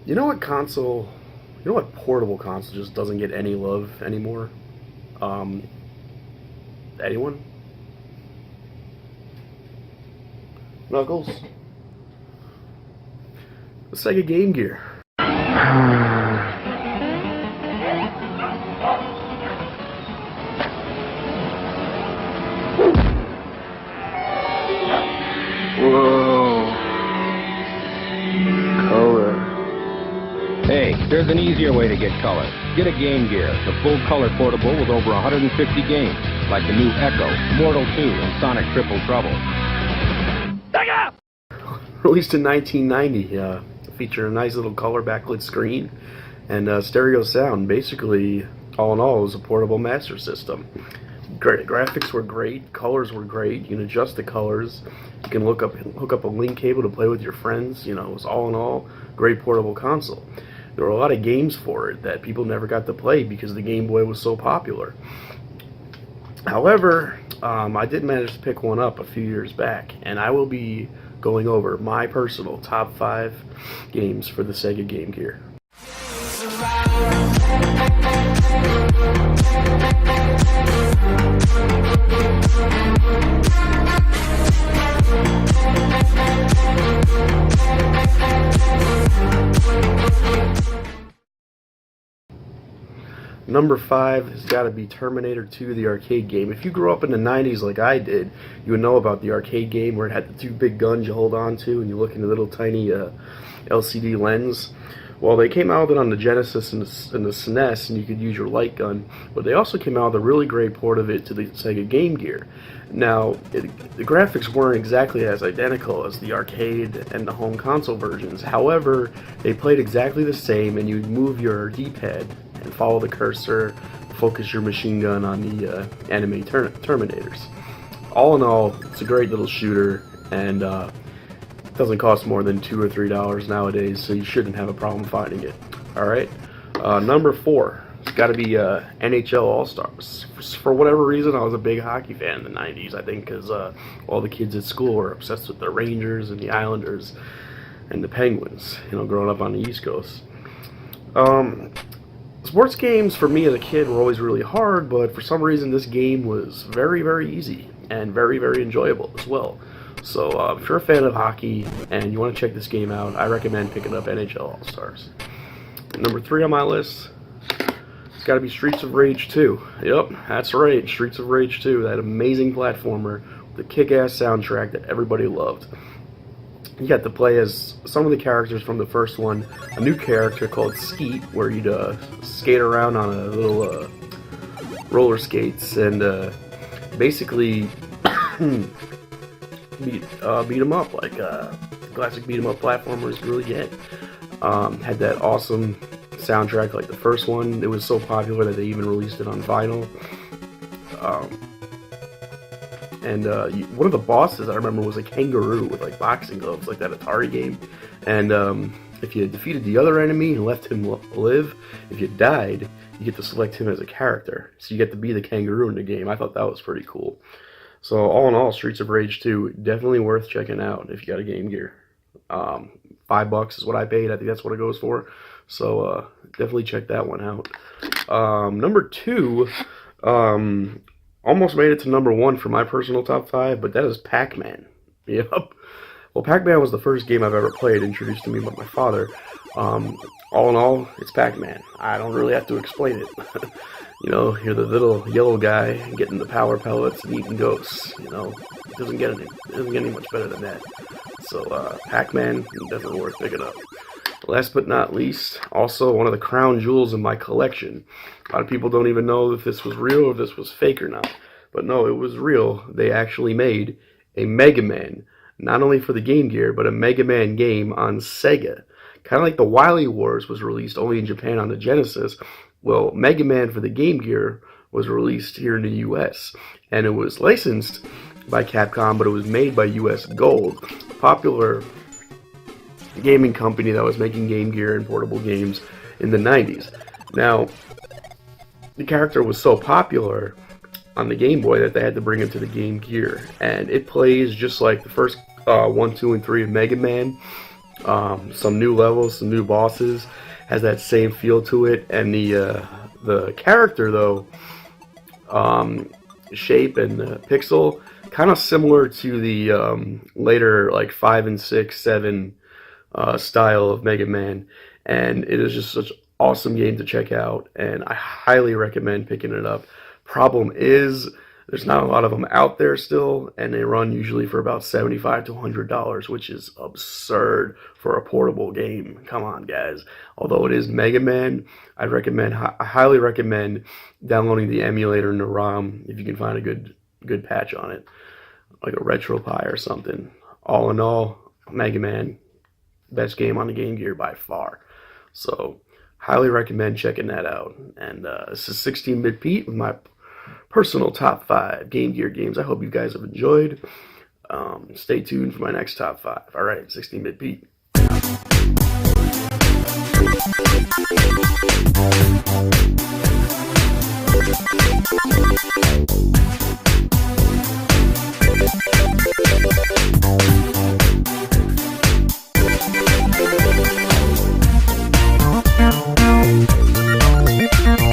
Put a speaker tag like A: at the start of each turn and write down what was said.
A: You know what console? You know what portable console just doesn't get any love anymore? Um, Anyone? Knuckles? The Sega Game Gear.
B: Whoa. Color.
C: Hey, there's an easier way to get color. Get a GameGear, the full color portable with over 150 games, like the new Echo, Mortal 2, and Sonic Triple Trouble. SEGA!
A: Released in 1990, featured a nice little color backlit screen and stereo sound. Basically, all in all, it was a portable master system. Great graphics were great, colors were great. You can adjust the colors. You can hook up a link cable to play with your friends. You know, it was all in all great portable console. There were a lot of games for it that people never got to play because the Game Boy was so popular. However, I did manage to pick one up a few years back, and I will be going over my personal top 5 games for the Sega Game Gear. Number 5 has got to be Terminator 2, the arcade game. If you grew up in the 90s like I did, you would know about the arcade game where it had the 2 big guns you hold on to and you look in the little tiny LCD lens. Well, they came out with it on the Genesis and the SNES, and you could use your light gun, but they also came out with a really great port of it to the Sega Game Gear. Now, the graphics weren't exactly as identical as the arcade and the home console versions. However, they played exactly the same, and you'd move your D-pad and follow the cursor, focus your machine gun on the enemy Terminators. All in all, it's a great little shooter, and doesn't cost more than $2 or $3 nowadays, so you shouldn't have a problem finding it. Alright, number 4, it's got to be NHL All-Stars. For whatever reason, I was a big hockey fan in the 90s, I think because all the kids at school were obsessed with the Rangers and the Islanders and the Penguins, you know, growing up on the East Coast. Sports games for me as a kid were always really hard, but for some reason this game was very, very easy and very, very enjoyable as well. So if you're a fan of hockey and you want to check this game out, I recommend picking up NHL All-Stars. Number 3 on my list, it's got to be Streets of Rage 2. Yep, that's right, Streets of Rage 2, that amazing platformer with the kick-ass soundtrack that everybody loved. You got to play as some of the characters from the first one, a new character called Skeet, where you'd skate around on a little roller skates and basically beat 'em up like classic beat 'em up platformers really get. Had that awesome soundtrack like the first one. It was so popular that they even released it on vinyl. One of the bosses I remember was a kangaroo with like boxing gloves, like that Atari game. And if you defeated the other enemy and left him live, if you died, you get to select him as a character. So you get to be the kangaroo in the game. I thought that was pretty cool. So all in all, Streets of Rage 2, definitely worth checking out if you got a Game Gear. $5 is what I paid. I think that's what it goes for. So definitely check that one out. Number 2, almost made it to number 1 for my personal top 5, but that is Pac-Man. Yep. Well, Pac-Man was the first game I've ever played, introduced to me by my father. All in all, it's Pac-Man. I don't really have to explain it. You know, you're the little yellow guy getting the power pellets and eating ghosts. You know, it doesn't get any much better than that. So, Pac-Man, definitely worth picking up. Last but not least, also one of the crown jewels in my collection. A lot of people don't even know if this was real or if this was fake or not. But no, it was real. They actually made a Mega Man, not only for the Game Gear, but a Mega Man game on Sega. Kind of like the Wily Wars was released only in Japan on the Genesis. Well, Mega Man for the Game Gear was released here in the US. And it was licensed by Capcom, but it was made by US Gold, a popular gaming company that was making Game Gear and portable games in the 90s. Now, the character was so popular on the Game Boy that they had to bring it to the Game Gear. And it plays just like the first 1, 2, and 3 of Mega Man. some new levels, some new bosses. Has that same feel to it, and the character though, shape and pixel, kind of similar to the later like 5 and 6, 7 style of Mega Man, and it is just such an awesome game to check out, and I highly recommend picking it up. Problem is, there's not a lot of them out there still, and they run usually for about $75 to $100, which is absurd for a portable game. Come on, guys. Although it is Mega Man, I highly recommend downloading the emulator and the ROM if you can find a good patch on it, like a RetroPie or something. All in all, Mega Man, best game on the Game Gear by far. So, highly recommend checking that out. And this is 16-Bit Pete with my personal top 5 Game Gear games. I hope you guys have enjoyed. Stay tuned for my next top 5. All right, 16-Bit Pete.